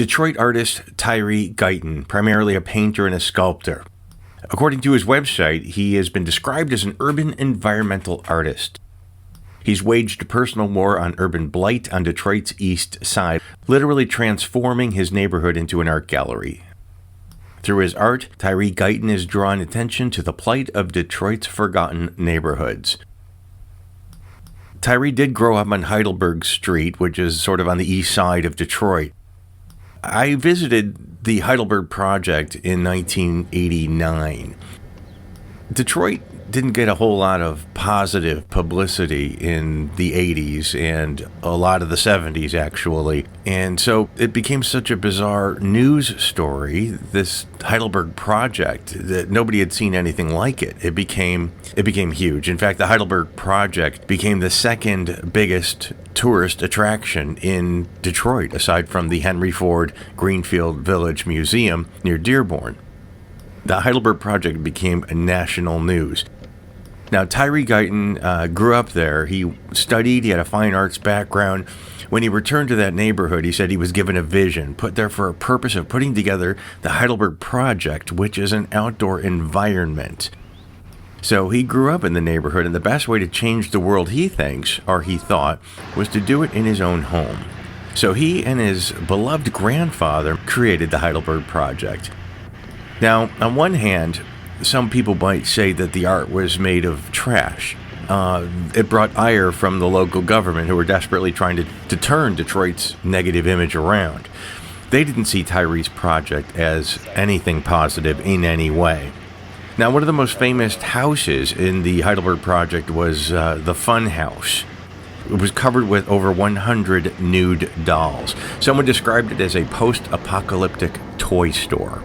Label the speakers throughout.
Speaker 1: Detroit artist Tyree Guyton, primarily a painter and a sculptor. According to his website, he has been described as an urban environmental artist. He's waged a personal war on urban blight on Detroit's east side, literally transforming his neighborhood into an art gallery. Through his art, Tyree Guyton has drawn attention to the plight of Detroit's forgotten neighborhoods. Tyree did grow up on Heidelberg Street, which is sort of on the east side of Detroit. I visited the Heidelberg project in 1989. Detroit didn't get a whole lot of positive publicity in the 80s and a lot of the 70s, actually. And so it became such a bizarre news story, this Heidelberg project, that nobody had seen anything like it. It became huge. In fact, the Heidelberg project became the second biggest tourist attraction in Detroit, aside from the Henry Ford Greenfield Village Museum near Dearborn. The Heidelberg project became national news. Now, Tyree Guyton grew up there. He studied, he had a fine arts background. When he returned to that neighborhood, he said he was given a vision, put there for a purpose of putting together the Heidelberg Project, which is an outdoor environment. So he grew up in the neighborhood, and the best way to change the world, he thinks, or he thought, was to do it in his own home. So he and his beloved grandfather created the Heidelberg Project. Now, on one hand, some people might say that the art was made of trash. It brought ire from the local government, who were desperately trying to turn Detroit's negative image around. They didn't see Tyree's project as anything positive in any way. Now, one of the most famous houses in the Heidelberg project was the Fun House. It was covered with over 100 nude dolls. Someone described it as a post-apocalyptic toy store.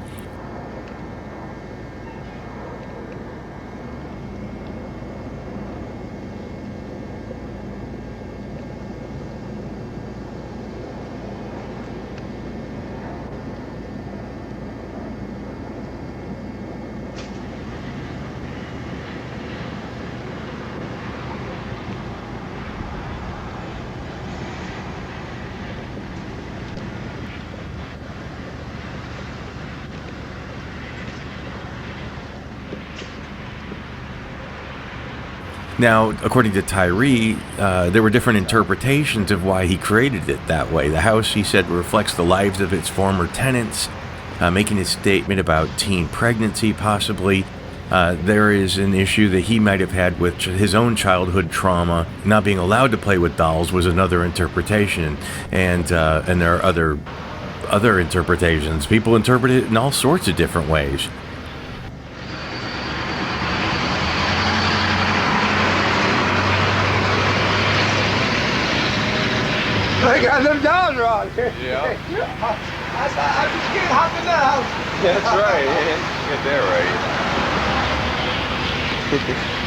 Speaker 1: Now, according to Tyree, there were different interpretations of why he created it that way. The house, he said, reflects the lives of its former tenants, making a statement about teen pregnancy, possibly. There is an issue that he might have had with his own childhood trauma. Not being allowed to play with dolls was another interpretation, and there are other interpretations. People interpret it in all sorts of different ways.
Speaker 2: I got them dolls wrong.
Speaker 3: Yeah.
Speaker 2: I just can't hop in the house.
Speaker 3: That's right. Get that right.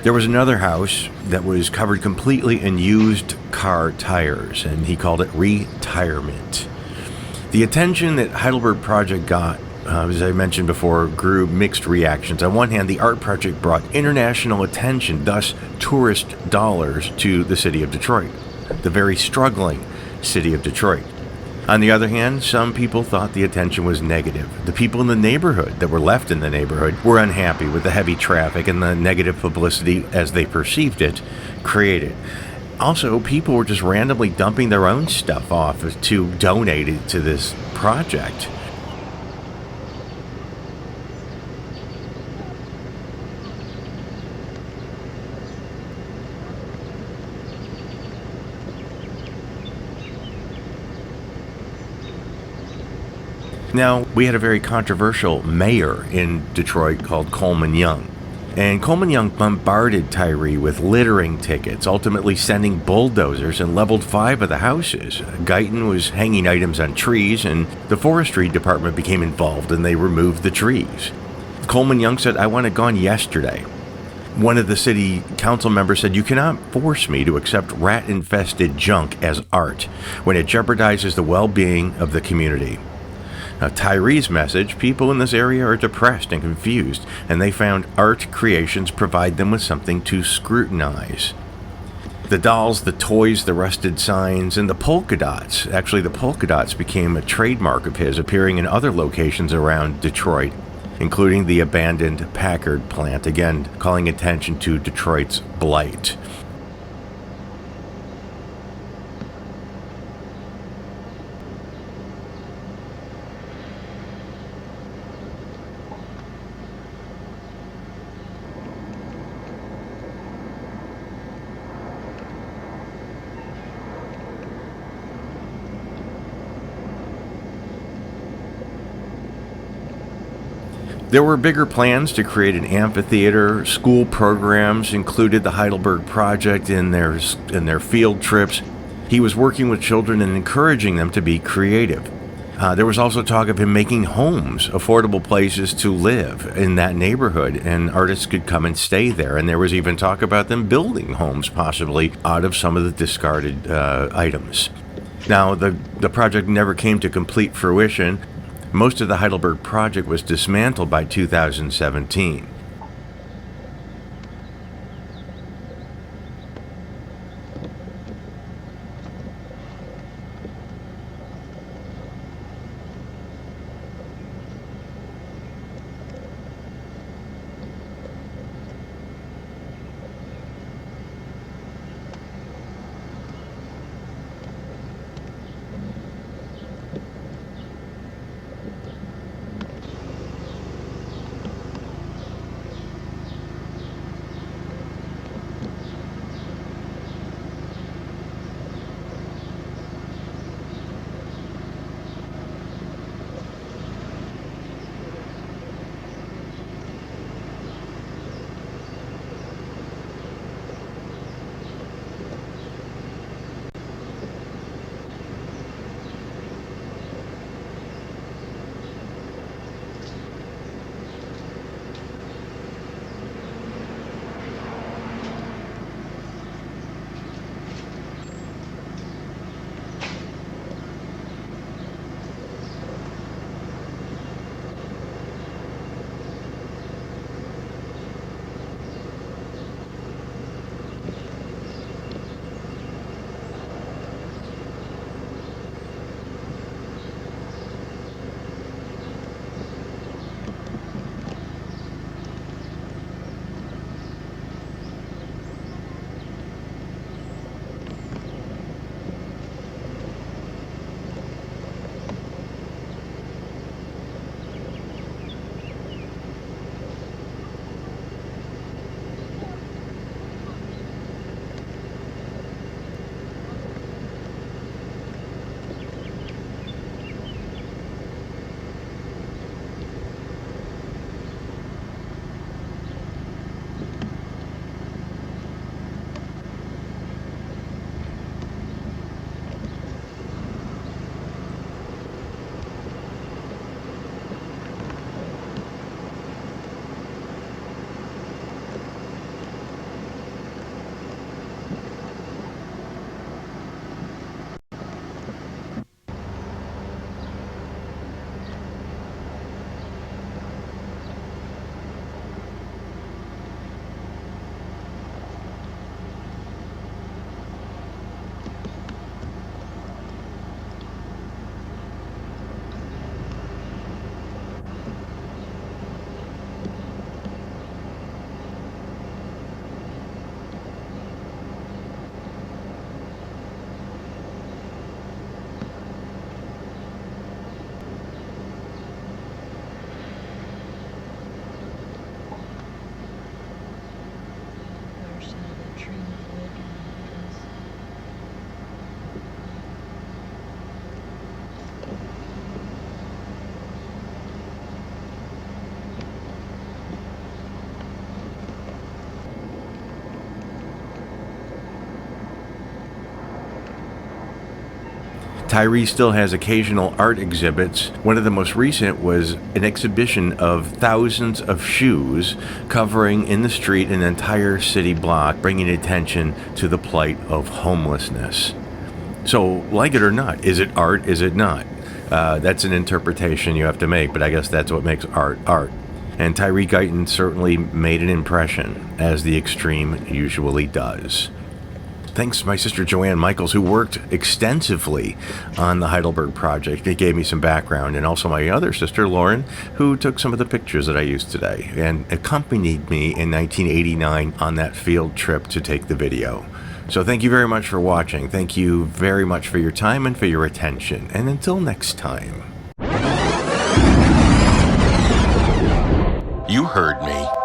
Speaker 1: There was another house that was covered completely in used car tires, and he called it retirement. The attention that Heidelberg Project got, as I mentioned before, grew mixed reactions. On one hand, the art project brought international attention, thus tourist dollars, to the city of Detroit, the very struggling city of Detroit. On the other hand, some people thought the attention was negative. The people in the neighborhood that were left in the neighborhood were unhappy with the heavy traffic and the negative publicity, as they perceived it, created. Also, people were just randomly dumping their own stuff off to donate it to this project. Now, we had a very controversial mayor in Detroit called Coleman Young. And Coleman Young bombarded Tyree with littering tickets, ultimately sending bulldozers and leveled 5 of the houses. Guyton was hanging items on trees, and the forestry department became involved, and they removed the trees. Coleman Young said, "I want it gone yesterday." One of the city council members said, "You cannot force me to accept rat-infested junk as art when it jeopardizes the well-being of the community." Now, Tyree's message: people in this area are depressed and confused, and they found art creations provide them with something to scrutinize. The dolls, the toys, the rusted signs, and the polka dots. Actually, the polka dots became a trademark of his, appearing in other locations around Detroit, including the abandoned Packard plant, again calling attention to Detroit's blight. There were bigger plans to create an amphitheater. School programs included the Heidelberg Project in their field trips. He was working with children and encouraging them to be creative. There was also talk of him making homes, affordable places to live in that neighborhood, and artists could come and stay there. And there was even talk about them building homes, possibly out of some of the discarded items. Now, the project never came to complete fruition. Most of the Heidelberg Project was dismantled by 2017. Tyree still has occasional art exhibits. One of the most recent was an exhibition of thousands of shoes covering in the street an entire city block, bringing attention to the plight of homelessness. So, like it or not, is it art? Is it not? That's an interpretation you have to make, but I guess that's what makes art art. And Tyree Guyton certainly made an impression, as the extreme usually does. Thanks to my sister Joanne Michaels, who worked extensively on the Heidelberg project. It gave me some background. And also my other sister, Lauren, who took some of the pictures that I used today and accompanied me in 1989 on that field trip to take the video. So thank you very much for watching. Thank you very much for your time and for your attention. And until next time. You heard me.